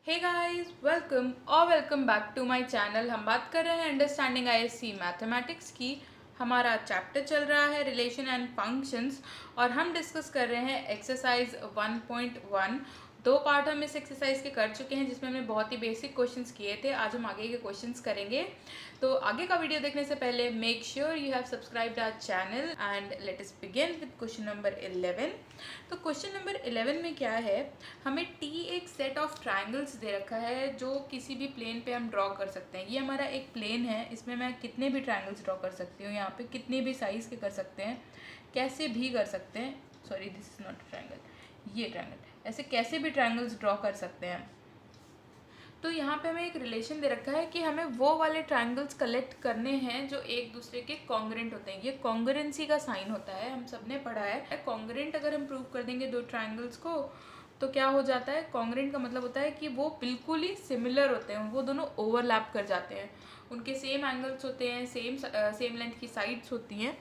Hey guys, welcome back to my channel. हम बात कर रहे हैं अंडरस्टैंडिंग आईएससी मैथमेटिक्स की। हमारा चैप्टर चल रहा है रिलेशन एंड फंक्शंस और हम डिस्कस कर रहे हैं एक्सरसाइज 1.1। दो पार्ट हम इस एक्सरसाइज के कर चुके हैं जिसमें हमने बहुत ही बेसिक क्वेश्चंस किए थे। आज हम आगे के क्वेश्चंस करेंगे। तो आगे का वीडियो देखने से पहले make sure you have subscribed our channel and let us begin with question number 11। तो क्वेश्चन नंबर 11 में क्या है, हमें टी एक सेट ऑफ ट्राइंगल्स दे रखा है जो किसी भी प्लेन पे हम ड्रॉ कर सकते हैं। ये हमारा एक प्लेन है, इसमें मैं कितने भी ट्राइंगल्स ड्रॉ कर सकती हूँ। यहाँ पे कितने भी साइज के कर सकते हैं, कैसे भी कर सकते हैं। Sorry, this is not triangle, ये ट्राइंगल। ऐसे कैसे भी ट्राइंगल्स ड्रॉ कर सकते हैं। तो यहाँ पे हमें एक रिलेशन दे रखा है कि हमें वो वाले ट्राइंगल्स कलेक्ट करने हैं जो एक दूसरे के कॉन्ग्रेंट होते हैं। ये कॉन्ग्रेंसी का साइन होता है, हम सब ने पढ़ा है। कॉन्ग्रेंट अगर हम प्रूव कर देंगे दो ट्राइंगल्स को तो क्या हो जाता है, कॉन्ग्रेंट का मतलब होता है कि वो बिल्कुल ही सिमिलर होते हैं, वो दोनों ओवरलैप कर जाते हैं, उनके सेम एंगल्स होते हैं, सेम लेंथ की साइड्स होती हैं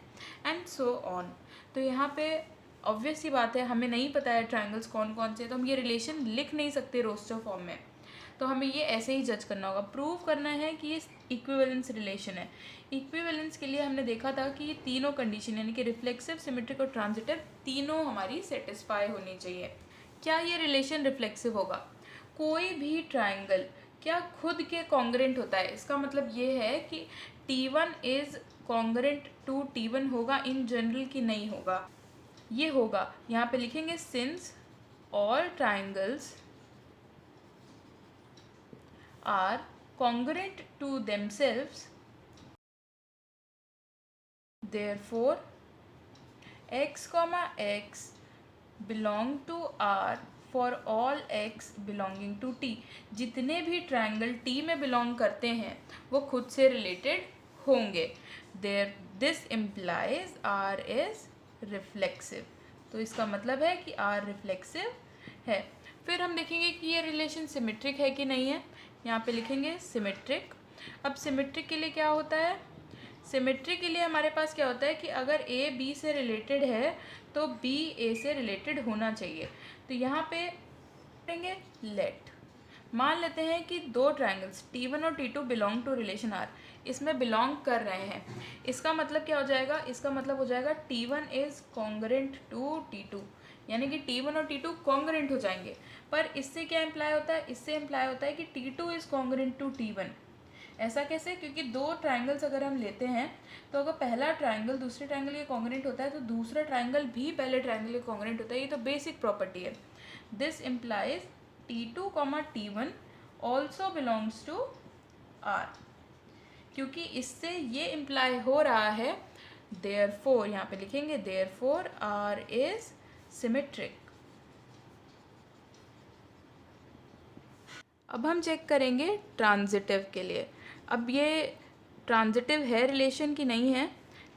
एंड सो ऑन। तो यहाँ पे ऑब्वियस सी बात है, हमें नहीं पता है ट्राइंगल्स कौन कौन से, तो हम ये रिलेशन लिख नहीं सकते रोस्टर फॉर्म में। तो हमें ये ऐसे ही जज करना होगा, प्रूव करना है कि ये इक्विवेलेंस रिलेशन है। इक्विवेलेंस के लिए हमने देखा था कि ये तीनों कंडीशन यानी कि रिफ्लेक्सिव, सिमेट्रिक और ट्रांजिटिव तीनों हमारी सेटिस्फाई होनी चाहिए। क्या ये रिलेशन रिफ्लेक्सिव होगा? कोई भी ट्राइंगल क्या खुद के कॉन्ग्रेंट होता है? इसका मतलब ये है कि T1 is congruent to T1 होगा इन जनरल की नहीं होगा। ये होगा, यहाँ पे लिखेंगे since all triangles are congruent to themselves, therefore x comma x belong to R for all x belonging to T। जितने भी ट्राइंगल T में बिलोंग करते हैं वो खुद से रिलेटेड होंगे। This implies R is reflexive। तो इसका मतलब है कि R रिफ्लेक्सिव है। फिर हम देखेंगे कि ये रिलेशन सिमेट्रिक है कि नहीं है। यहाँ पे लिखेंगे सिमेट्रिक। अब सिमेट्रिक के लिए क्या होता है, सिमेट्रिक के लिए हमारे पास क्या होता है कि अगर ए बी से रिलेटेड है तो बी ए से रिलेटेड होना चाहिए। तो यहाँ पे करेंगे लेट, मान लेते हैं कि दो ट्राइंगल्स T1 और T2 belong to relation R, इसमें बिलोंग कर रहे हैं। इसका मतलब क्या हो जाएगा, इसका मतलब हो जाएगा T1 is congruent to T2, यानी कि T1 और T2 कॉन्ग्रेंट हो जाएंगे। पर इससे क्या इम्प्लाई होता है, इससे इम्प्लाई होता है कि T2 is congruent to T1। ऐसा कैसे? क्योंकि दो ट्राइंगल्स अगर हम लेते हैं तो अगर पहला ट्राइंगल दूसरे ट्राइंगल के कॉन्ग्रेंट होता है तो दूसरा ट्राइंगल भी पहले ट्राइंगल के कॉन्ग्रेंट होता है। ये तो बेसिक प्रॉपर्टी है। This implies T2, T1 also belongs to R। क्योंकि इससे ये इम्प्लाई हो रहा है देयरफॉर, यहाँ पे लिखेंगे देयरफॉर R इज सिमेट्रिक। अब हम चेक करेंगे ट्रांजिटिव के लिए। अब ये ट्रांजिटिव है रिलेशन की नहीं है।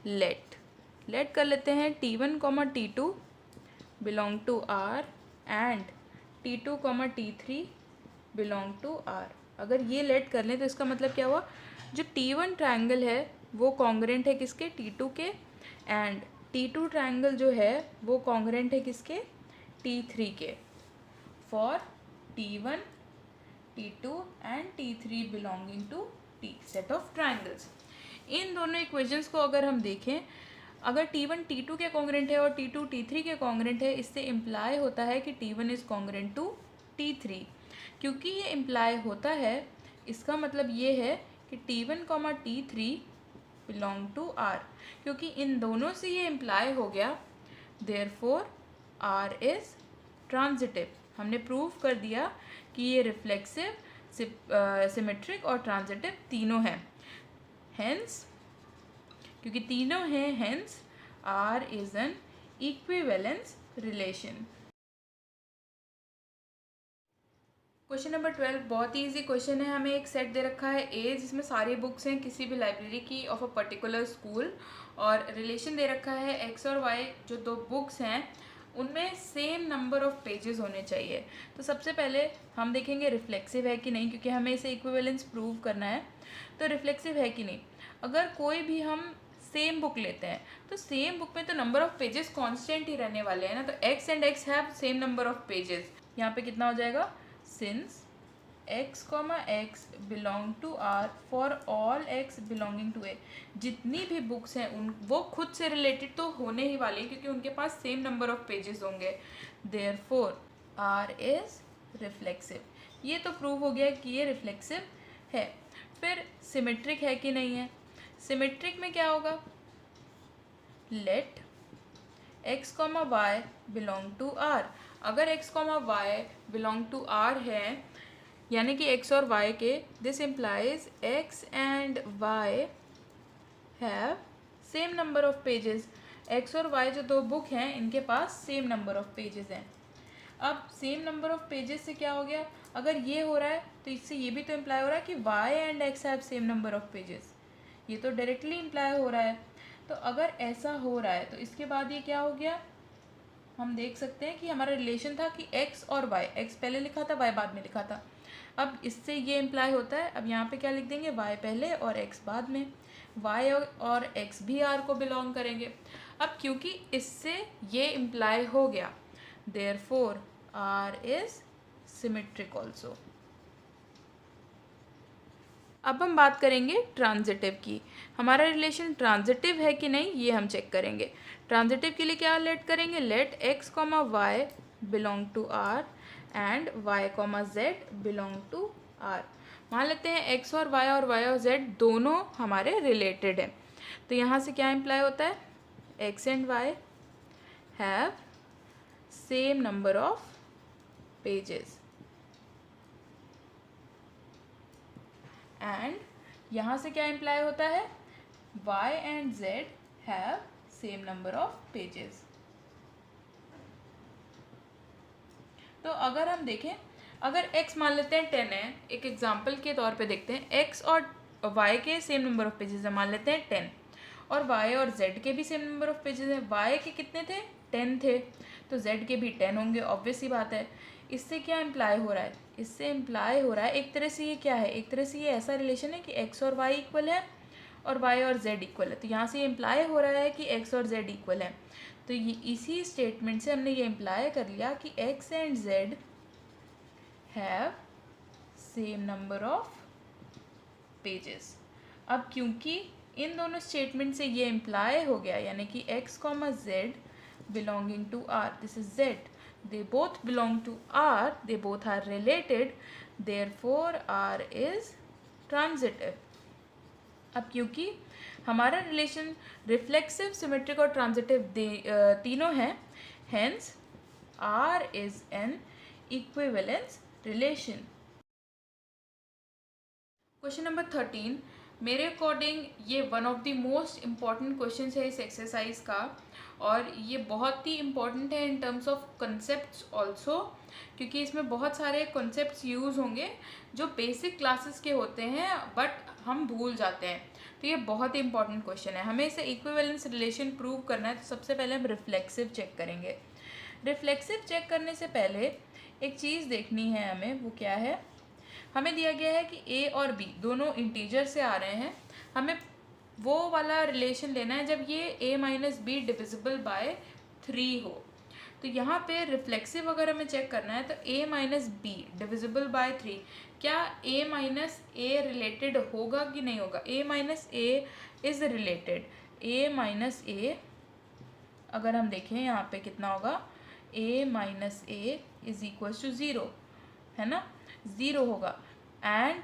लेट कर लेते हैं T1, T2 belong to R and T2, T3 belong to R। अगर ये लेट कर लें तो इसका मतलब क्या हुआ, जो T1 ट्राइंगल है वो कॉन्ग्रेंट है किसके, T2 के, एंड T2 ट्राइंगल जो है वो कॉन्ग्रेंट है किसके, T3 के। For T1, T2 and T3 belonging to T set of triangles. इन दोनों इक्वेशंस को अगर हम देखें, अगर T1 T2 के कॉन्ग्रेंट है और T2 T3 के कॉन्ग्रेंट है, इससे इम्प्लाई होता है कि T1 is congruent to T3। क्योंकि ये इम्प्लाई होता है, इसका मतलब ये है कि T1, T3 belong to R। क्योंकि इन दोनों से ये इम्प्लाई हो गया, देयरफॉर R इज ट्रांजिटिव। हमने प्रूव कर दिया कि ये रिफ्लेक्सिव, सिमेट्रिक और ट्रांजिटिव तीनों हैं। हेंस, क्योंकि तीनों हैं, hence R is an equivalence relation. Question number 12 बहुत ही ईजी क्वेश्चन है। हमें एक सेट दे रखा है ए जिसमें सारी बुक्स हैं किसी भी लाइब्रेरी की ऑफ अ पर्टिकुलर स्कूल, और रिलेशन दे रखा है एक्स और वाई, जो दो बुक्स हैं उनमें सेम नंबर ऑफ पेजेस होने चाहिए। तो सबसे पहले हम देखेंगे रिफ्लेक्सिव है कि नहीं, क्योंकि हमें इसे इक्विवेलेंस प्रूव करना है। तो रिफ्लेक्सिव है कि नहीं, अगर कोई भी हम सेम बुक लेते हैं तो सेम बुक में तो नंबर ऑफ पेजेस कांस्टेंट ही रहने वाले हैं ना। तो x and x have same number of pages. यहाँ पे कितना हो जाएगा, since x comma x belong to R for all x belonging to a. जितनी भी बुक्स हैं उन वो खुद से रिलेटेड तो होने ही वाली क्योंकि उनके पास सेम नंबर ऑफ पेजेस होंगे। Therefore R is reflexive. ये तो प्रूव हो गया कि ये रिफ्लेक्सिव है। फिर सिमेट्रिक है कि नहीं है। सिमेट्रिक में क्या होगा, let x comma y belong to R. अगर x comma y belong to R है यानी कि एक्स और वाई के, this implies x and y have same number of pages. X और वाई जो दो बुक हैं इनके पास सेम नंबर ऑफ पेजेस हैं। अब सेम नंबर ऑफ पेजेस से क्या हो गया, अगर ये हो रहा है तो इससे ये भी तो इम्प्लाई हो रहा है कि y and x have same number of pages. ये तो डायरेक्टली इम्प्लाई हो रहा है। तो अगर ऐसा हो रहा है तो इसके बाद ये क्या हो गया, हम देख सकते हैं कि हमारा रिलेशन था कि x और y, x पहले लिखा था y बाद में लिखा था। अब इससे ये इम्प्लाई होता है, अब यहाँ पे क्या लिख देंगे, y पहले और x बाद में। y और x भी r को बिलोंग करेंगे। अब क्योंकि इससे ये इम्प्लाई हो गया, therefore r is symmetric also. अब हम बात करेंगे ट्रांजिटिव की। हमारा रिलेशन ट्रांजिटिव है कि नहीं ये हम चेक करेंगे। ट्रांजिटिव के लिए क्या लेट करेंगे, let x comma y belong to R and y comma z belong to R. मान लेते हैं एक्स और वाई और जेड दोनों हमारे रिलेटेड हैं। तो यहाँ से क्या इम्प्लाई होता है, x and y have same number of pages and यहाँ से क्या इम्प्लाई होता है, y and z have same number of pages. तो अगर हम देखें, अगर x मान लेते हैं 10 है, एक एग्जांपल के तौर पे देखते हैं, x और y के सेम नंबर ऑफ पेजेस है, मान लेते हैं 10, और y और z के भी सेम नंबर ऑफ पेजेस हैं। y के कितने थे, 10 थे, तो z के भी 10 होंगे, ऑब्वियस ही बात है। इससे क्या इम्प्लाई हो रहा है, इससे इम्प्लाई हो रहा है एक तरह से ये क्या है, एक तरह से ये ऐसा रिलेशन है कि x और y इक्वल है और y और z इक्वल है। तो यहाँ से ये इम्प्लाई हो रहा है कि x और z इक्वल है। तो ये इसी स्टेटमेंट से हमने ये इम्प्लाई कर लिया कि x and z have same number of pages. अब क्योंकि इन दोनों स्टेटमेंट से ये इम्प्लाई हो गया, यानी कि x comma z belonging to r, this is z, they both belong to r, they both are related, therefore r is transitive। अब क्योंकि हमारा रिलेशन रिफ्लेक्सिव, सिमेट्रिक और ट्रांजिटिव तीनों हैं, hence r is an equivalence relation। Question number 13, मेरे according ये one of the most important question है इस एक्सरसाइज का, और ये बहुत ही इम्पॉर्टेंट है in terms of concepts also, क्योंकि इसमें बहुत सारे कंसेप्ट्स यूज़ होंगे जो बेसिक क्लासेस के होते हैं बट हम भूल जाते हैं। तो ये बहुत ही इंपॉर्टेंट क्वेश्चन है। हमें इसे इक्विवेलेंस रिलेशन प्रूव करना है, तो सबसे पहले हम रिफ्लेक्सिव चेक करेंगे। रिफ्लेक्सिव चेक करने से पहले एक चीज़ देखनी है हमें, वो क्या है, हमें दिया गया है कि a और b दोनों इंटीजर से आ रहे हैं। हमें वो वाला रिलेशन लेना है जब ये a minus b divisible by 3 हो। तो यहाँ पे रिफ्लेक्सिव अगर हमें चेक करना है तो a minus b divisible by 3, क्या a माइनस ए रिलेटेड होगा कि नहीं होगा। a minus a is related, a minus a अगर हम देखें यहाँ पे कितना होगा, a minus a is equal to 0, है ना, 0 होगा, एंड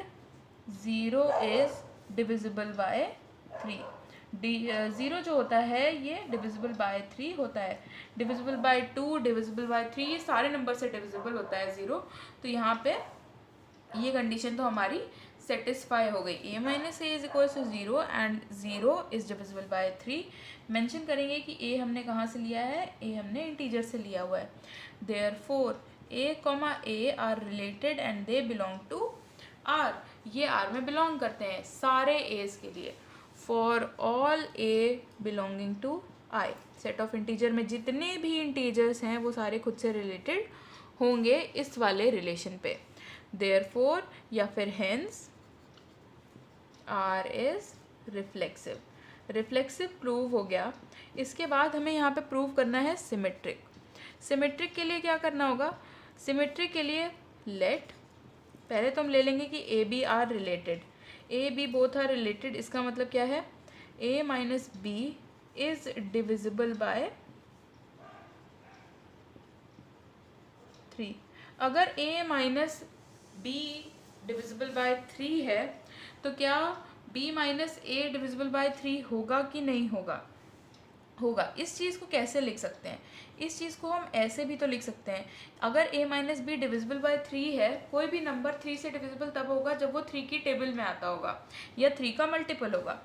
0 इज डिविजिबल बाय 3। 0 जो होता है ये डिविजिबल बाय 3 होता है, डिविजिबल बाय 2, डिविजिबल बाय 3, ये सारे नंबर से डिविजिबल होता है 0। तो यहाँ पे ये कंडीशन तो हमारी सेटिस्फाई हो गई, a minus a is equal to 0 and 0 is divisible by 3। Mention करेंगे कि a हमने कहाँ से लिया है, a हमने इंटीजर से लिया हुआ है। Therefore a comma a are related and they belong to r, ये r में बिलोंग करते हैं सारे a's के लिए। For all a belonging to i, set of integer में जितने भी इंटीजर्स हैं वो सारे खुद से रिलेटेड होंगे इस वाले रिलेशन पे। देयरफॉर या फिर hence r is reflexive. Reflexive prove हो गया। इसके बाद हमें यहाँ पे प्रूव करना है सिमेट्रिक। सिमेट्रिक के लिए क्या करना होगा, सिमेट्रिक के लिए लेट पहले तो हम ले लेंगे कि a b are related, a b both are related. इसका मतलब क्या है, a minus B is divisible by 3। अगर a minus b divisible by 3 है तो क्या b minus a divisible by 3 होगा कि नहीं होगा? होगा। इस चीज़ को कैसे लिख सकते हैं? इस चीज़ को हम ऐसे भी तो लिख सकते हैं, अगर a minus b divisible by 3 है, कोई भी नंबर 3 से डिविजिबल तब होगा जब वो 3 की टेबल में आता होगा या 3 का मल्टीपल होगा।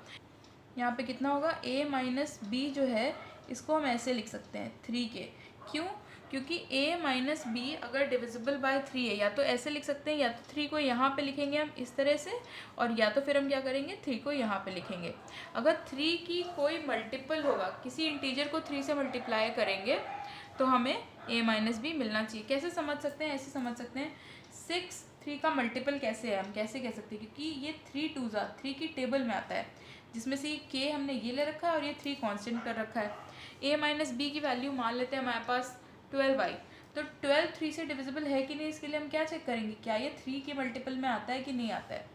यहाँ पे कितना होगा, a माइनस बी जो है इसको हम ऐसे लिख सकते हैं 3 के। क्यों? क्योंकि a माइनस बी अगर डिविजिबल बाय 3 है, या तो ऐसे लिख सकते हैं, या तो 3 को यहाँ पे लिखेंगे हम इस तरह से, और या तो फिर हम क्या करेंगे 3 को यहाँ पे लिखेंगे। अगर 3 की कोई मल्टीपल होगा, किसी इंटीजर को 3 से मल्टीप्लाई करेंगे तो हमें a माइनस बी मिलना चाहिए। कैसे समझ सकते हैं? ऐसे समझ सकते हैं, 6 3 का मल्टीपल कैसे है, हम कैसे कह सकते हैं, क्योंकि ये 3 2 ज़ा 3 की टेबल में आता है, जिसमें से ये k हमने ये ले रखा है और ये 3 कांस्टेंट कर रखा है। a माइनस बी की वैल्यू मान लेते हैं हमारे पास 12 आई, तो 12 3 से डिविजिबल है कि नहीं, इसके लिए हम क्या चेक करेंगे, क्या ये 3 के मल्टीपल में आता है कि नहीं आता है।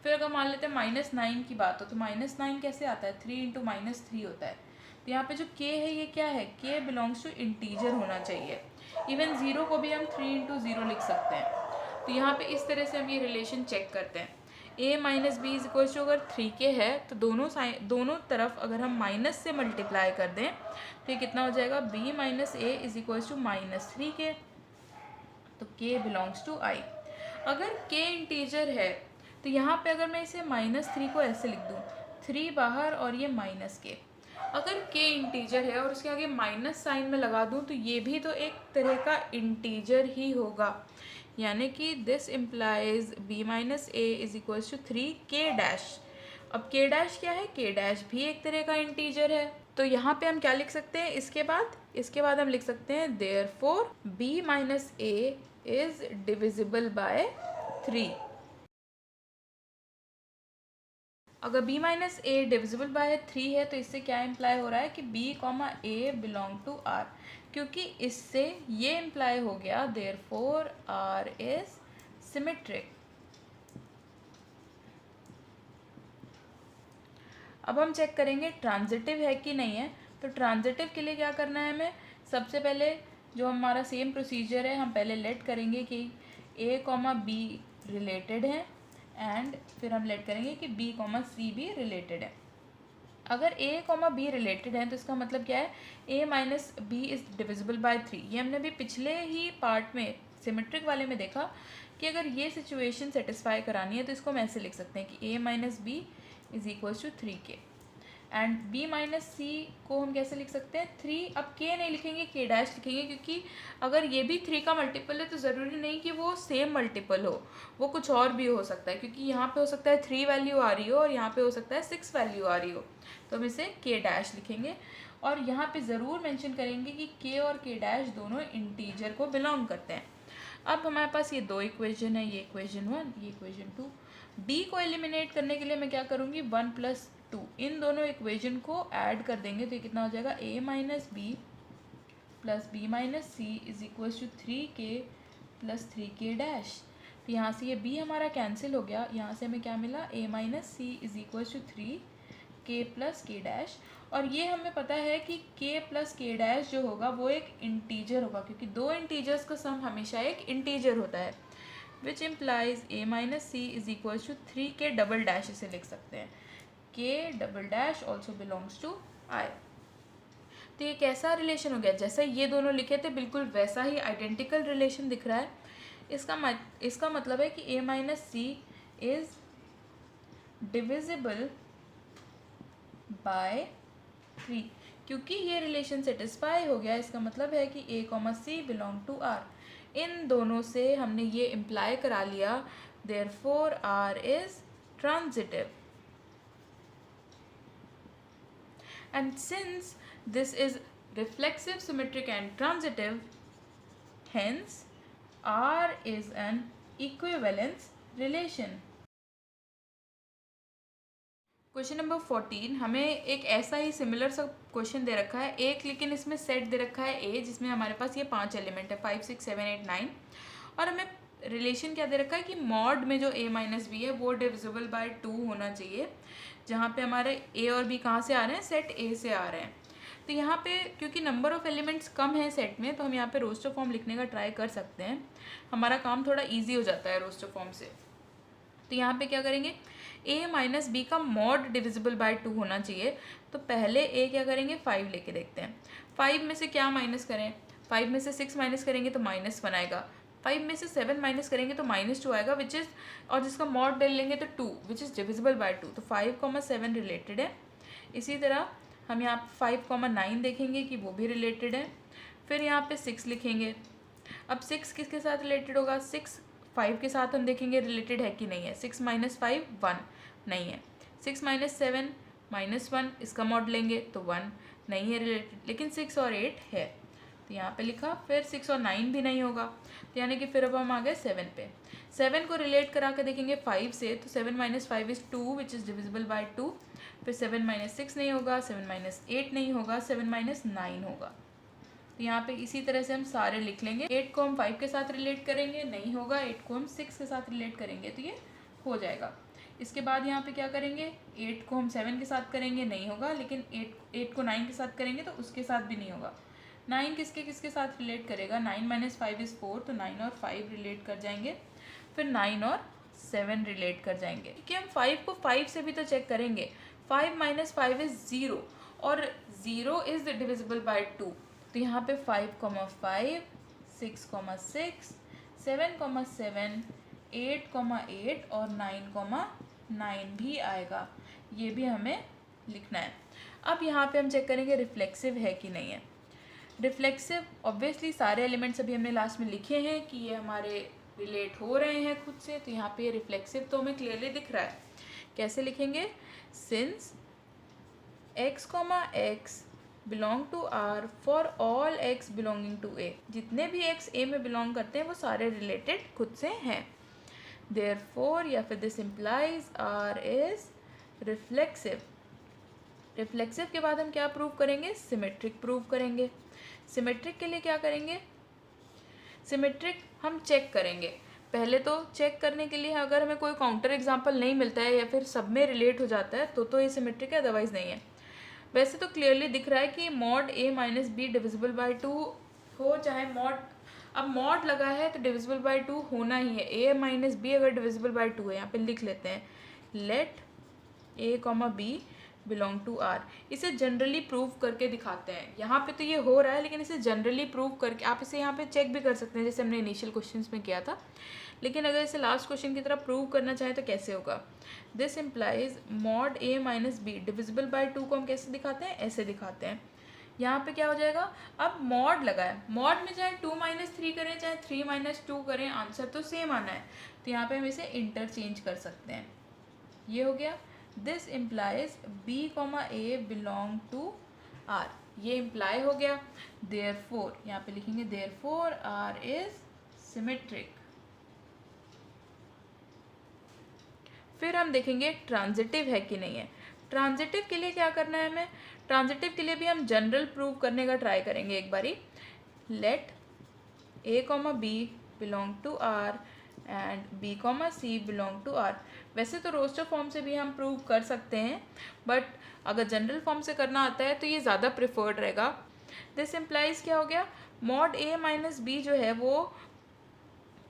फिर अगर मान लेते हैं -9 की बात हो, तो -9 कैसे आता है, 3 इंटू -3 होता है। तो यहाँ पे जो k है ये क्या है, k बिलोंग्स टू इंटीजर होना चाहिए। इवन 0 को भी हम 3 इंटू 0 लिख सकते हैं। तो यहाँ पे इस तरह से हम ये रिलेशन चेक करते हैं। a minus B is equal to, अगर 3 के है तो दोनों तरफ अगर हम माइनस से मल्टीप्लाई कर दें तो ये कितना हो जाएगा, b minus a is equal to -3 के। तो k बिलोंग्स टू i। अगर k इंटीजर है तो यहाँ पे अगर मैं इसे -3 को ऐसे लिख दूँ, 3 बाहर और ये -k। अगर k इंटीजर है और उसके आगे माइनस साइन में लगा दूँ तो ये भी तो एक तरह का इंटीजर ही होगा, यानी कि this implies b minus a is equals to 3k dash. अब k डैश क्या है, k डैश भी एक तरह का इंटीजर है। तो यहाँ पे हम क्या लिख सकते हैं, इसके बाद हम लिख सकते हैं therefore b minus a is divisible by 3। अगर b minus a divisible by 3 है तो इससे क्या इम्प्लाई हो रहा है कि b comma a belong to r, क्योंकि इससे ये इम्प्लाई हो गया देयरफॉर r इज सिमेट्रिक। अब हम चेक करेंगे ट्रांजिटिव है कि नहीं है। तो ट्रांजिटिव के लिए क्या करना है हमें, सबसे पहले जो हमारा सेम प्रोसीजर है, हम पहले लेट करेंगे कि a कॉमा बी रिलेटेड है, एंड फिर हम लेट करेंगे कि b कॉमा सी भी रिलेटेड है। अगर a कॉमा बी रिलेटेड है तो इसका मतलब क्या है, a minus B is divisible by 3। ये हमने भी पिछले ही पार्ट में सिमेट्रिक वाले में देखा कि अगर ये सिचुएशन सेटिस्फाई करानी है तो इसको हम ऐसे लिख सकते हैं कि a minus B is equals to 3k, and b minus C को हम कैसे लिख सकते हैं, 3। अब k नहीं लिखेंगे, k डैश लिखेंगे, क्योंकि अगर ये भी 3 का मल्टीपल है तो ज़रूरी नहीं कि वो सेम मल्टीपल हो, वो कुछ और भी हो सकता है, क्योंकि यहाँ पे हो सकता है 3 वैल्यू आ रही हो और यहाँ पे हो सकता है 6 वैल्यू आ रही हो। तो हम इसे k डैश लिखेंगे और यहाँ पे ज़रूर मेंशन करेंगे कि k और k डैश दोनों इंटीजर को बिलोंग करते हैं। अब हमारे पास ये दो इक्वेशन है, ये इक्वेशन 1, ये इक्वेशन 2। b को एलिमिनेट करने के लिए मैं क्या करूँगी, 1 + 2, इन दोनों इक्वेशन को ऐड कर देंगे तो ये कितना हो जाएगा, a minus b plus b minus c is equal to 3k plus 3k dash. तो यहाँ से ये b हमारा कैंसिल हो गया, यहाँ से हमें क्या मिला, a minus c is equal to 3k plus k dash. और ये हमें पता है कि k प्लस k डैश जो होगा वो एक इंटीजर होगा, क्योंकि दो इंटीजर्स का सम हमेशा एक इंटीजर होता है, which implies a minus c is equal to 3k double dash, इसे लिख सकते हैं k double dash also belongs to i। तो ये कैसा रिलेशन हो गया, जैसा ये दोनों लिखे थे बिल्कुल वैसा ही आइडेंटिकल रिलेशन दिख रहा है। इसका मतलब है कि a minus c is divisible by 3, क्योंकि ये रिलेशन सेटिस्फाई हो गया। इसका मतलब है कि a comma c belong to r। इन दोनों से हमने ये इम्प्लाई करा लिया therefore r is transitive. And since this is reflexive, symmetric and transitive, hence R is an equivalence relation. Question number 14 हमें एक ऐसा ही सिमिलर सा क्वेश्चन दे रखा है एक, लेकिन इसमें सेट दे रखा है A, जिसमें हमारे पास ये 5 एलिमेंट है 5 6 7 8 9, और हमें रिलेशन क्या दे रखा है कि मॉड में जो a माइनस बी है वो डिविजिबल बाय 2 होना चाहिए, जहाँ पे हमारे a और b कहाँ से आ रहे हैं, सेट a से आ रहे हैं। तो यहाँ पे क्योंकि नंबर ऑफ़ एलिमेंट्स कम है सेट में, तो हम यहाँ पे रोस्टर फॉर्म लिखने का ट्राई कर सकते हैं, हमारा काम थोड़ा ईजी हो जाता है रोस्टर फॉर्म से। तो यहाँ पे क्या करेंगे, a माइनस बी का मॉड डिविजिबल बाय 2 होना चाहिए। तो पहले a क्या करेंगे, 5 लेके देखते हैं। 5 में से क्या माइनस करें, 5 में से 6 माइनस करेंगे तो -1 आएगा। 5 में से 7 माइनस करेंगे तो -2 आएगा, विच इज़, और जिसका मॉड डाल लेंगे तो 2, विच इज़ डिविजिबल बाय 2। तो 5,7 रिलेटेड है। इसी तरह हम यहाँ 5,9 देखेंगे कि वो भी रिलेटेड है। फिर यहाँ पे 6 लिखेंगे। अब 6 किसके साथ रिलेटेड होगा, 6 5 के साथ हम देखेंगे रिलेटेड है कि नहीं है। 6 माइनस 5 1 नहीं है। 6 माइनस 7 -1, इसका मॉड लेंगे तो 1 नहीं है रिलेटेड, लेकिन 6 और 8 है, तो यहाँ पे लिखा। फिर 6 और 9 भी नहीं होगा, तो यानी कि फिर अब हम आ गए 7 पे। 7 को रिलेट करा के देखेंगे 5 से, तो 7 minus 5 is 2, which is divisible by 2। फिर 7 माइनस 6 नहीं होगा, 7 माइनस 8 नहीं होगा, 7 माइनस 9 होगा। तो यहाँ पे इसी तरह से हम सारे लिख लेंगे। 8 को हम 5 के साथ रिलेट करेंगे, नहीं होगा। 8 को हम 6 के साथ रिलेट करेंगे तो ये हो जाएगा। इसके बाद यहाँ पे क्या करेंगे, 8 को हम 7 के साथ करेंगे, नहीं होगा। लेकिन 8 को 9 के साथ करेंगे तो उसके साथ भी नहीं होगा। 9 किसके किसके साथ रिलेट करेगा, 9 माइनस 5 इज़ 4, तो 9 और 5 रिलेट कर जाएंगे। फिर 9 और 7 रिलेट कर जाएंगे, क्योंकि हम 5 को 5 से भी तो चेक करेंगे। 5 माइनस 5 इज़ 0, और 0 इज़ डिविजिबल बाय 2। तो यहाँ पे 5,5, 6,6, 7,7, 8,8 और 9,9 भी आएगा। ये भी हमें लिखना है। अब यहाँ पे हम चेक करेंगे रिफ्लेक्सिव है कि नहीं है। रिफ्लेक्सिव ऑब्वियसली सारे एलिमेंट्स अभी हमने लास्ट में लिखे हैं कि ये हमारे रिलेट हो रहे हैं खुद से, तो यहाँ पे रिफ्लेक्सिव तो हमें क्लियरली दिख रहा है। कैसे लिखेंगे, since x, x belong to R for all x belonging to A, जितने भी x A में बिलोंग करते हैं वो सारे रिलेटेड खुद से हैं। देयरफॉर या फिर this implies R is reflexive. Reflexive के बाद हम क्या प्रूव करेंगे, सिमेट्रिक प्रूव करेंगे। सिमेट्रिक के लिए क्या करेंगे, सिमेट्रिक हम चेक करेंगे। पहले तो चेक करने के लिए अगर हमें कोई काउंटर एग्जाम्पल नहीं मिलता है या फिर सब में रिलेट हो जाता है तो ये सिमेट्रिक है, अदरवाइज नहीं है। वैसे तो क्लियरली दिख रहा है कि mod a minus b divisible by 2 हो, चाहे मॉड, अब मॉड लगा है तो डिविजिबल बाय 2 होना ही है। a माइनस बी अगर डिविजिबल बाय 2 है, यहाँ पे लिख लेते हैं let a, b belong to R। इसे जनरली प्रूव करके दिखाते हैं। यहाँ पे तो ये हो रहा है, लेकिन इसे जनरली प्रूव करके आप इसे यहाँ पे चेक भी कर सकते हैं, जैसे हमने इनिशियल क्वेश्चंस में किया था। लेकिन अगर इसे लास्ट क्वेश्चन की तरह प्रूव करना चाहें तो कैसे होगा, this implies mod a minus b divisible by 2 को हम कैसे दिखाते हैं, ऐसे दिखाते हैं। यहाँ पे क्या हो जाएगा, अब मॉड लगा है, मॉड में चाहे 2 माइनस 3 करें चाहे 3 माइनस 2 करें, आंसर तो सेम आना है। तो यहाँ पे हम इसे इंटरचेंज कर सकते हैं। ये हो गया, this implies b, a belong to R, ये इम्प्लाई हो गया। देयरफॉर यहाँ पे लिखेंगे देयरफॉर R इज सिमेट्रिक। फिर हम देखेंगे ट्रांजिटिव है कि नहीं है। ट्रांजिटिव के लिए क्या करना है हमें, ट्रांजिटिव के लिए भी हम जनरल प्रूव करने का ट्राई करेंगे एक बारी। Let a, b belong to R and b, c belong to R। वैसे तो रोस्टर फॉर्म से भी हम प्रूव कर सकते हैं, बट अगर जनरल फॉर्म से करना आता है तो ये ज़्यादा प्रिफर्ड रहेगा। दिस इम्प्लाइज क्या हो गया, मॉड a माइनस बी जो है वो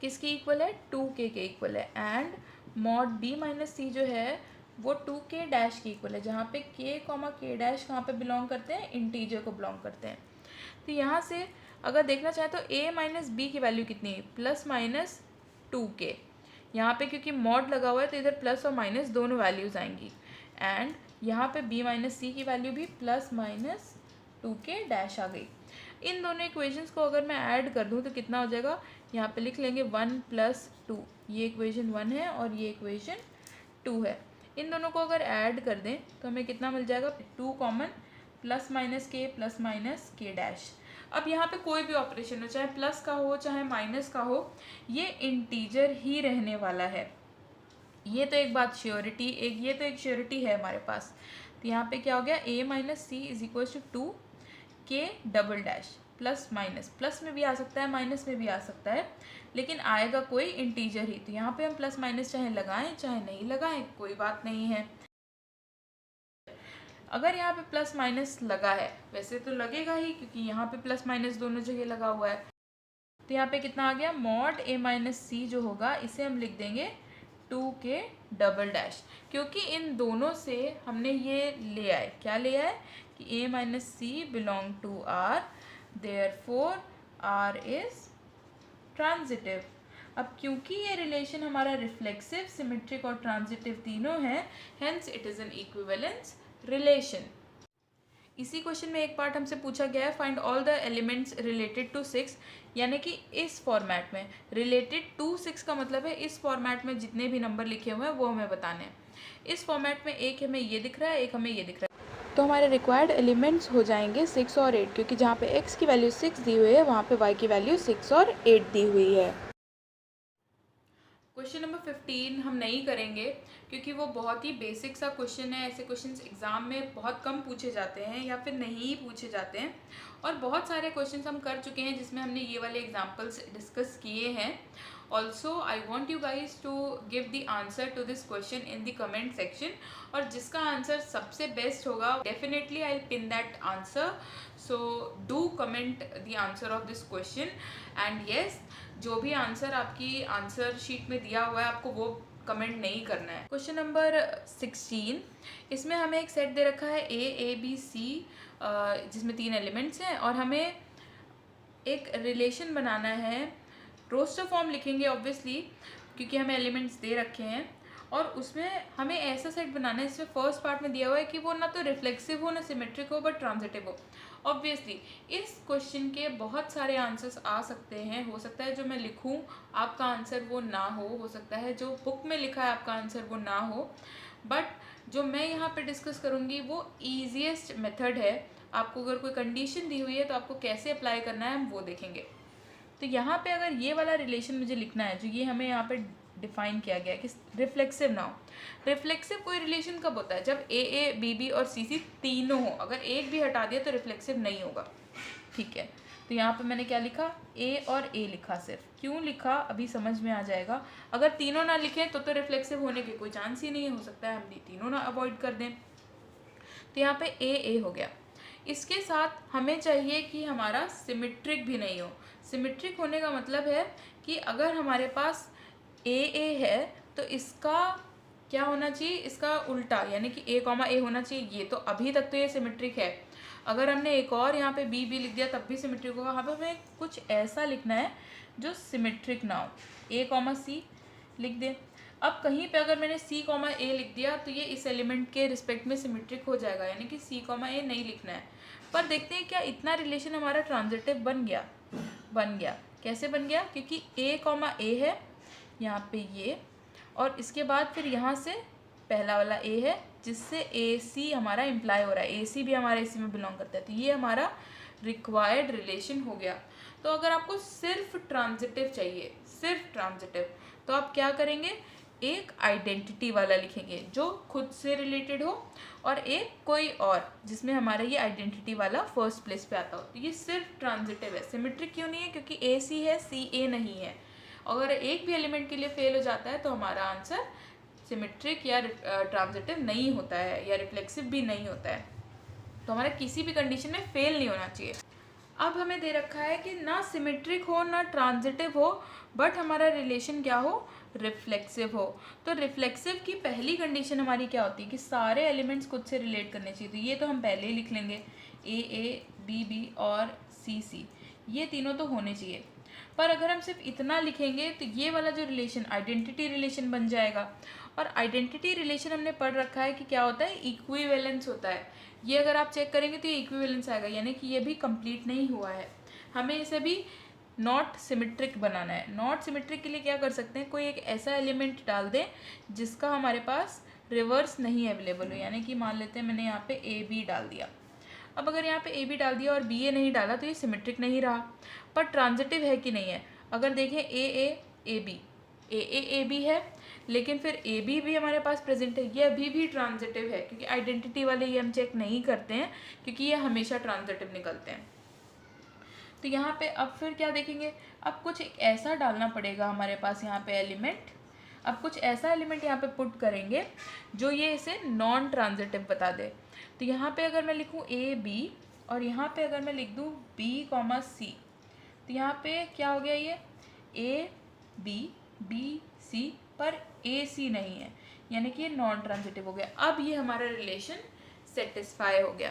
किसकी इक्वल है, 2k के इक्वल है, एंड मॉड b माइनस सी जो है वो 2k डैश की इक्वल है, जहाँ पे k, k डैश कहाँ पे बिलोंग करते हैं, इंटीजर को बिलोंग करते हैं। तो यहाँ से अगर देखना चाहें तो a माइनस बी की वैल्यू कितनी है, प्लस माइनस 2k। यहाँ पे क्योंकि मॉड लगा हुआ है तो इधर प्लस और माइनस दोनों वैल्यूज़ आएंगी, एंड यहाँ पे b माइनस सी की वैल्यू भी प्लस माइनस 2k डैश आ गई। इन दोनों इक्वेशंस को अगर मैं ऐड कर दूँ तो कितना हो जाएगा, यहाँ पे लिख लेंगे 1 + 2, ये इक्वेशन 1 है और ये इक्वेशन 2 है। इन दोनों को अगर ऐड कर दें तो हमें कितना मिल जाएगा, 2 common, plus minus k dash. अब यहाँ पे कोई भी ऑपरेशन हो, चाहे प्लस का हो चाहे माइनस का हो, ये इंटीजर ही रहने वाला है। ये तो एक बात श्योरिटी, ये तो एक श्योरिटी है हमारे पास। तो यहाँ पे क्या हो गया, a minus c is equal to 2k double dash. Plus minus, plus में भी आ सकता है माइनस में भी आ सकता है, लेकिन आएगा कोई इंटीजर ही। तो यहाँ पे हम प्लस माइनस चाहे लगाएं चाहे नहीं लगाएं कोई बात नहीं है। अगर यहाँ पे प्लस माइनस लगा है, वैसे तो लगेगा ही क्योंकि यहाँ पे प्लस माइनस दोनों जगह लगा हुआ है, तो यहाँ पे कितना आ गया, मॉड ए माइनस सी जो होगा इसे हम लिख देंगे 2k डबल डैश, क्योंकि इन दोनों से हमने ये ले आए, क्या ले आए कि a minus c belong to r, therefore r is transitive. अब क्योंकि ये रिलेशन हमारा रिफ्लेक्सिव, सिमेट्रिक और ट्रांजिटिव तीनों है, hence it is an equivalence relation. इसी क्वेश्चन में एक पार्ट हमसे पूछा गया है, find all the elements related to 6, यानी कि इस फॉर्मेट में रिलेटेड टू 6 का मतलब है इस फॉर्मेट में जितने भी नंबर लिखे हुए हैं वो हमें बताने हैं। इस फॉर्मेट में एक हमें ये दिख रहा है, एक हमें ये दिख रहा है, तो हमारे रिक्वायर्ड एलिमेंट्स हो जाएंगे 6 और 8, क्योंकि जहाँ पे x की वैल्यू 6 दी हुई है वहाँ पे y की वैल्यू 6 और 8 दी हुई है। क्वेश्चन नंबर 15 हम नहीं करेंगे क्योंकि वो बहुत ही बेसिक सा क्वेश्चन है। ऐसे क्वेश्चंस एग्ज़ाम में बहुत कम पूछे जाते हैं या फिर नहीं ही पूछे जाते हैं, और बहुत सारे क्वेश्चंस हम कर चुके हैं जिसमें हमने ये वाले एग्जांपल्स डिस्कस किए हैं। Also I want you guys to give the answer to this question in the comment section, और जिसका आंसर सबसे बेस्ट होगा definitely I will pin that answer. So do comment the answer of this question, and yes, जो भी answer आपकी answer sheet में दिया हुआ है आपको वो कमेंट नहीं करना है। क्वेश्चन नंबर 16, इसमें हमें एक सेट दे रखा है ए बी सी, जिसमें 3 एलिमेंट्स हैं, और हमें एक रिलेशन बनाना है। रोस्टर फॉर्म लिखेंगे ऑब्वियसली क्योंकि हमें एलिमेंट्स दे रखे हैं, और उसमें हमें ऐसा सेट बनाना है जिसमें फर्स्ट पार्ट में दिया हुआ है कि वो ना तो रिफ्लेक्सिव हो ना सिमेट्रिक हो बट ट्रांजिटिव हो। ऑब्वियसली इस क्वेश्चन के बहुत सारे आंसर्स आ सकते हैं, हो सकता है जो मैं लिखूं आपका आंसर वो ना हो सकता है जो बुक में लिखा है आपका आंसर वो ना हो, बट जो मैं यहाँ पे डिस्कस करूँगी वो ईजीएस्ट मेथड है। आपको अगर कोई कंडीशन दी हुई है तो आपको कैसे अप्लाई करना है हम वो देखेंगे। तो यहाँ पे अगर ये वाला रिलेशन मुझे लिखना है जो ये हमें यहाँ पे डिफाइन किया गया है कि रिफ्लेक्सिव ना हो। रिफ्लेक्सिव कोई रिलेशन कब होता है, जब ए बी बी और सी सी तीनों हो, अगर एक भी हटा दिया तो रिफ्लेक्सिव नहीं होगा। ठीक है, तो यहाँ पे मैंने क्या लिखा, ए और ए लिखा। सिर्फ क्यों लिखा अभी समझ में आ जाएगा। अगर तीनों ना लिखें तो रिफ्लेक्सिव होने के कोई चांस ही नहीं, हो सकता है हम तीनों ना अवॉइड कर दें। तो यहाँ पे ए हो गया। इसके साथ हमें चाहिए कि हमारा सिमेट्रिक भी नहीं हो। सिमेट्रिक होने का मतलब है कि अगर हमारे पास ए है तो इसका क्या होना चाहिए, इसका उल्टा, यानी कि ए कॉमा ए होना चाहिए। ये तो अभी तक तो ये सिमेट्रिक है। अगर हमने एक और यहाँ पे बी लिख दिया तब भी सिमेट्रिक होगा। यहाँ पे हमें कुछ ऐसा लिखना है जो सिमेट्रिक ना हो। ए कॉमा सी लिख दें। अब कहीं पे अगर मैंने सी कॉमा ए लिख दिया तो ये इस एलिमेंट के रिस्पेक्ट में सिमेट्रिक हो जाएगा, यानी कि सी कॉमा ए नहीं लिखना है। पर देखते हैं क्या इतना रिलेशन हमारा ट्रांजिटिव बन गया। कैसे बन गया, क्योंकि ए कॉमा ए है यहाँ पे ये, और इसके बाद फिर यहाँ से पहला वाला ए है जिससे ए सी हमारा इम्प्लाई हो रहा है। ए सी भी हमारा इसी में बिलोंग करता है, तो ये हमारा रिक्वायर्ड रिलेशन हो गया। तो अगर आपको सिर्फ ट्रांजिटिव चाहिए, सिर्फ ट्रांजिटिव, तो आप क्या करेंगे, एक आइडेंटिटी वाला लिखेंगे जो खुद से रिलेटेड हो, और एक कोई और जिसमें हमारा ये आइडेंटिटी वाला फर्स्ट प्लेस पे आता हो। तो ये सिर्फ ट्रांजिटिव है। सिमेट्रिक क्यों नहीं है, क्योंकि ए सी है सी ए नहीं है। अगर एक भी एलिमेंट के लिए फेल हो जाता है तो हमारा आंसर सिमेट्रिक या ट्रांजिटिव नहीं होता है, या रिफ्लेक्सिव भी नहीं होता है। तो हमारा किसी भी कंडीशन में फेल नहीं होना चाहिए। अब हमें दे रखा है कि ना सिमेट्रिक हो ना ट्रांजिटिव हो, बट हमारा रिलेशन क्या हो, रिफ्लेक्सिव हो। तो रिफ्लेक्सिव की पहली कंडीशन हमारी क्या होती है कि सारे एलिमेंट्स खुद से रिलेट करने चाहिए। तो ये तो हम पहले ही लिख लेंगे, ए बी बी और सी सी, ये तीनों तो होने चाहिए। पर अगर हम सिर्फ इतना लिखेंगे तो ये वाला जो रिलेशन आइडेंटिटी रिलेशन बन जाएगा। और आइडेंटिटी रिलेशन हमने पढ़ रखा है कि क्या होता है, इक्विवेलेंस होता है। ये अगर आप चेक करेंगे तो ये इक्विवेलेंस आएगा, यानी कि ये भी कंप्लीट नहीं हुआ है। हमें इसे भी नॉट सिमेट्रिक बनाना है। नॉट सिमेट्रिक के लिए क्या कर सकते हैं, कोई एक ऐसा एलिमेंट डाल दें जिसका हमारे पास रिवर्स नहीं अवेलेबल हो। यानी कि मान लेते हैं मैंने यहाँ पे ए बी डाल दिया। अब अगर यहाँ पे ए बी डाल दिया और बी ए नहीं डाला तो ये सिमेट्रिक नहीं रहा। पर ट्रांजिटिव है कि नहीं है, अगर देखें ए बी है, लेकिन फिर ए बी भी हमारे पास प्रेजेंट है, ये अभी भी ट्रांजिटिव है। क्योंकि आइडेंटिटी वाले ये हम चेक नहीं करते हैं, क्योंकि ये हमेशा ट्रांजिटिव निकलते हैं। तो यहाँ पे अब फिर क्या देखेंगे, अब कुछ एक ऐसा डालना पड़ेगा हमारे पास यहाँ पे एलिमेंट। अब कुछ ऐसा एलिमेंट यहाँ पे पुट करेंगे जो ये इसे नॉन ट्रांजिटिव बता दे। तो यहाँ पे अगर मैं लिखूँ ए बी और यहाँ पे अगर मैं लिख दूँ बी कॉमा सी, तो यहाँ पे क्या हो गया, ये ए बी सी पर ए सी नहीं है, यानी कि ये नॉन ट्रांजिटिव हो गया। अब ये हमारा रिलेशन सेटिस्फाई हो गया।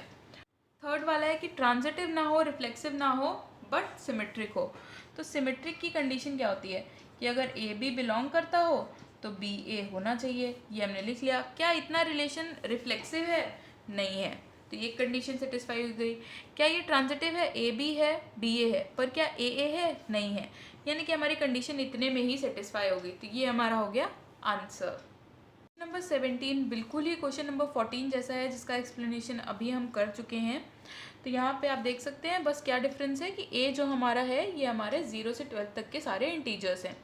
थर्ड वाला है कि ट्रांजिटिव ना हो, रिफ्लेक्सिव ना हो, बट सिमेट्रिक हो। तो सिमेट्रिक की कंडीशन क्या होती है कि अगर ए बी बिलोंग करता हो तो बी ए होना चाहिए, ये हमने लिख लिया। क्या इतना रिलेशन रिफ्लेक्सिव है? नहीं है, तो ये कंडीशन सेटिस्फाई हो गई। क्या ये ट्रांजिटिव है? ए बी है, बी ए है, पर क्या ए है? नहीं है, यानी कि हमारी कंडीशन इतने में ही सेटिस्फाई हो गई। तो ये हमारा हो गया आंसर। नंबर 17 बिल्कुल ही क्वेश्चन नंबर 14 जैसा है, जिसका एक्सप्लेनेशन अभी हम कर चुके हैं। तो यहाँ पे आप देख सकते हैं बस क्या डिफरेंस है कि ए जो हमारा है ये हमारे 0 से 12 तक के सारे इंटीजर्स हैं।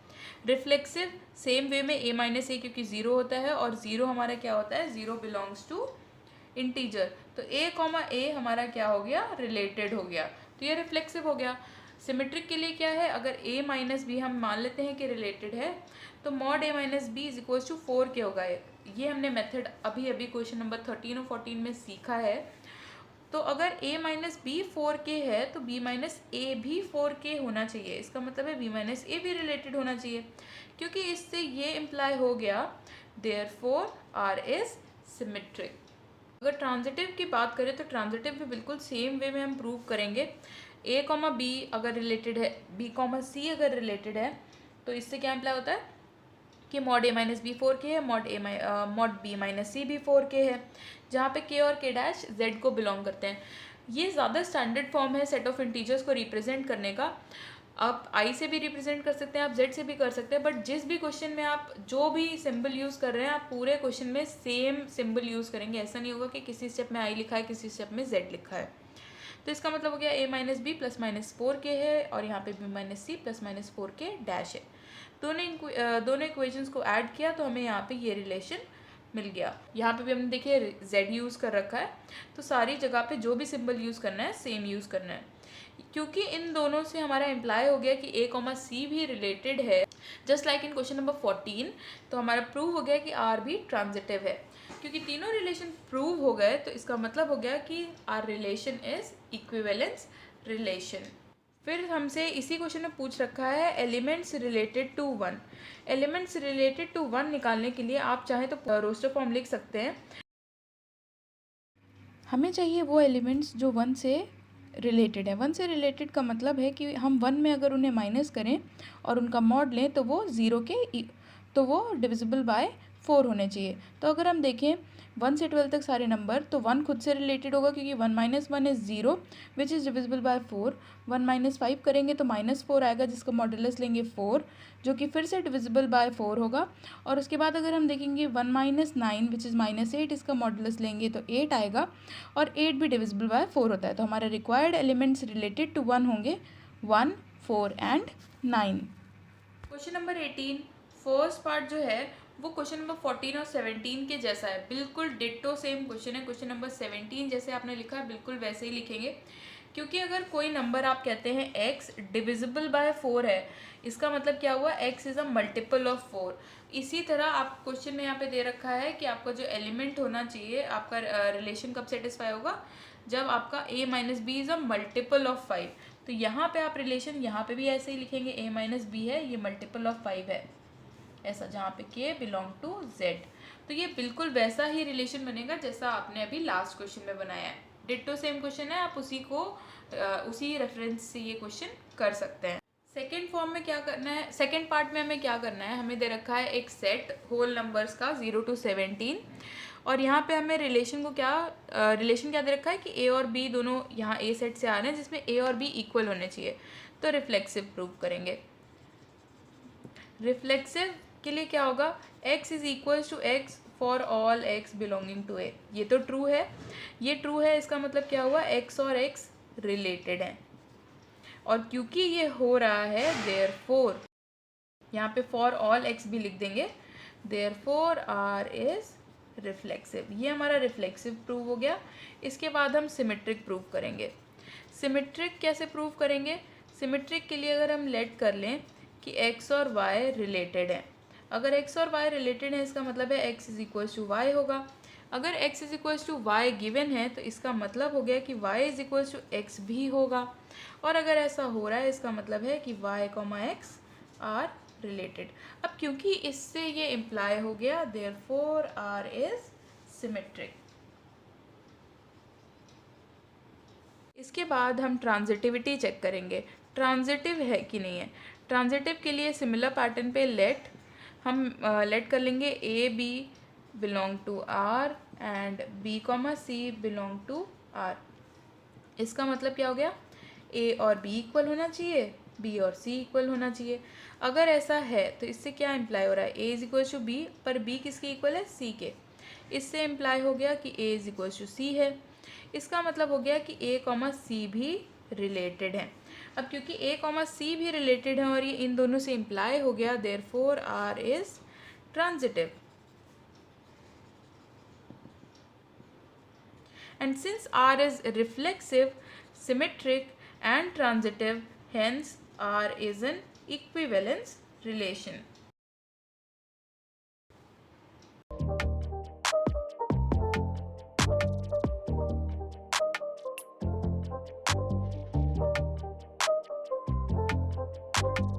रिफ्लेक्सिव सेम वे में a माइनस ए, क्योंकि 0 होता है और 0 हमारा क्या होता है, 0 बिलोंग्स टू इंटीजर। तो a कॉमा ए हमारा क्या हो गया, रिलेटेड हो गया, तो ये रिफ्लेक्सिव हो गया। सिमेट्रिक के लिए क्या है, अगर a माइनस बी हम मान लेते हैं कि रिलेटेड है, तो mod a minus B is equals to 4 के होगा। ये हमने मेथड अभी अभी क्वेश्चन नंबर 13 और 14 में सीखा है। तो अगर a माइनस बी 4 के है तो b माइनस ए भी 4 के होना चाहिए। इसका मतलब है b माइनस ए भी रिलेटेड होना चाहिए, क्योंकि इससे ये इम्प्लाई हो गया देयरफॉर r इज सिमेट्रिक। अगर ट्रांजिटिव की बात करें तो ट्रांजिटिव भी बिल्कुल सेम वे में हम प्रूव करेंगे। a कॉमा बी अगर रिलेटेड है, b कॉमा सी अगर रिलेटेड है, तो इससे क्या इम्प्लाई होता है कि मॉड ए माइनस बी 4 के है, मॉड बी माइनस सी भी 4 के है, जहाँ पे के और के डैश जेड को बिलोंग करते हैं। ये ज़्यादा स्टैंडर्ड फॉर्म है सेट ऑफ इंटीजर्स को रिप्रेजेंट करने का। आप आई से भी रिप्रेजेंट कर सकते हैं, आप जेड से भी कर सकते हैं, बट जिस भी क्वेश्चन में आप जो भी सिंबल यूज़ कर रहे हैं आप पूरे क्वेश्चन में सेम सिंबल यूज़ करेंगे। ऐसा नहीं होगा कि किसी स्टेप में आई लिखा है, किसी स्टेप में जेड लिखा है। तो इसका मतलब हो गया a minus b plus minus 4 के है और यहाँ पे b minus c plus minus 4 के डैश है। दोनों इक्वेशंस को ऐड किया तो हमें यहाँ पे ये रिलेशन मिल गया। यहाँ पे भी हमने देखिए z यूज़ कर रखा है, तो सारी जगह पे जो भी सिंबल यूज़ करना है सेम यूज़ करना है, क्योंकि इन दोनों से हमारा इम्प्लाई हो गया कि a कॉमा सी भी रिलेटेड है, just like in question number 14। तो हमारा प्रूव हो गया कि r भी ट्रांजिटिव है। क्योंकि तीनों रिलेशन प्रूव हो गए तो इसका मतलब हो गया कि R relation is equivalence relation. फिर हमसे इसी क्वेश्चन में पूछ रखा है elements related to 1। Elements related to 1 निकालने के लिए आप चाहें तो रोस्टर फॉर्म लिख सकते हैं। हमें चाहिए वो एलिमेंट्स जो 1 से रिलेटेड है। 1 से रिलेटेड का मतलब है कि हम 1 में अगर उन्हें माइनस करें और उनका मॉड लें तो वो 0 के तो वो डिविजिबल बाय 4 होने चाहिए। तो अगर हम देखें 1 से 12 तक सारे नंबर, तो 1 खुद से रिलेटेड होगा क्योंकि 1 minus 1 is 0 which is divisible by 4। 1 minus 5 करेंगे तो माइनस 4 आएगा, जिसका मॉडुलस लेंगे 4, जो कि फिर से डिविजिबल बाय 4 होगा। और उसके बाद अगर हम देखेंगे 1 माइनस 9 विच इज़ माइनस 8, इसका मॉडुलस लेंगे तो 8 आएगा, और 8 भी डिविजिबल बाय 4 होता है। तो हमारे रिक्वायर्ड एलिमेंट्स रिलेटेड टू 1 होंगे 1, 4 and 9। Question number 18 first part जो है वो क्वेश्चन नंबर 14 और 17 के जैसा है, बिल्कुल डिट्टो सेम क्वेश्चन है। क्वेश्चन नंबर 17 जैसे आपने लिखा है बिल्कुल वैसे ही लिखेंगे, क्योंकि अगर कोई नंबर आप कहते हैं x डिविजिबल बाय 4 है, इसका मतलब क्या हुआ, x is a multiple of 4। इसी तरह आप क्वेश्चन में यहाँ पे दे रखा है कि आपका जो एलिमेंट होना चाहिए, आपका रिलेशन कब सेटिस्फाई होगा, जब आपका a minus b is a multiple of 5। तो यहाँ पे आप रिलेशन यहाँ पे भी ऐसे ही लिखेंगे, a माइनस बी है, ये मल्टीपल ऑफ 5 है, ऐसा, जहाँ पे k बिलोंग टू z। तो ये बिल्कुल वैसा ही रिलेशन बनेगा जैसा आपने अभी लास्ट क्वेश्चन में बनाया है। डिट्टो सेम क्वेश्चन है, आप उसी रेफरेंस से ये क्वेश्चन कर सकते हैं। सेकेंड फॉर्म में क्या करना है, सेकेंड पार्ट में हमें क्या करना है, हमें दे रखा है एक सेट होल नंबर्स का 0 to 17, और यहाँ पे हमें रिलेशन क्या दे रखा है कि a और b दोनों यहाँ a सेट से आ रहे हैं, जिसमें a और b इक्वल होने चाहिए। तो रिफ्लेक्सिव प्रूव करेंगे। रिफ्लेक्सिव के लिए क्या होगा, x is equals to x for all x belonging to a। ये तो ट्रू है, ये ट्रू है, इसका मतलब क्या हुआ, x और x रिलेटेड है, और क्योंकि ये हो रहा है देयरफॉर, यहाँ पे फॉर ऑल x भी लिख देंगे, देयरफॉर r इज रिफ्लेक्सिव। ये हमारा रिफ्लेक्सिव प्रूव हो गया। इसके बाद हम सिमेट्रिक प्रूव करेंगे। सिमेट्रिक कैसे प्रूव करेंगे, सिमेट्रिक के लिए अगर हम लेट कर लें कि x और y रिलेटेड है, अगर x और y रिलेटेड है इसका मतलब है x is equal to y होगा। अगर x is equal to y given है तो इसका मतलब हो गया कि y is equal to x भी होगा। और अगर ऐसा हो रहा है इसका मतलब है कि y, x आर रिलेटेड। अब क्योंकि इससे ये इम्प्लाई हो गया, देयरफॉर R इज सिमेट्रिक। इसके बाद हम ट्रांजिटिविटी चेक करेंगे, ट्रांजिटिव है कि नहीं है। ट्रांजिटिव के लिए सिमिलर पैटर्न पे हम लेट कर लेंगे a b belong to R and b comma c belong to R. इसका मतलब क्या हो गया, ए और बी इक्वल होना चाहिए, बी और सी इक्वल होना चाहिए। अगर ऐसा है तो इससे क्या इम्प्लाई हो रहा है, ए इज इक्वल टू बी, पर बी किसके इक्वल है, सी के। इससे इम्प्लाई हो गया कि ए इज इक्वल टू सी है। इसका मतलब हो गया कि ए कॉमा सी भी रिलेटेड है। अब क्योंकि ए कॉमा सी भी रिलेटेड है और ये इन दोनों से इम्प्लाई हो गया, therefore R is transitive. And since R is reflexive, symmetric and transitive, hence R is an equivalence relation.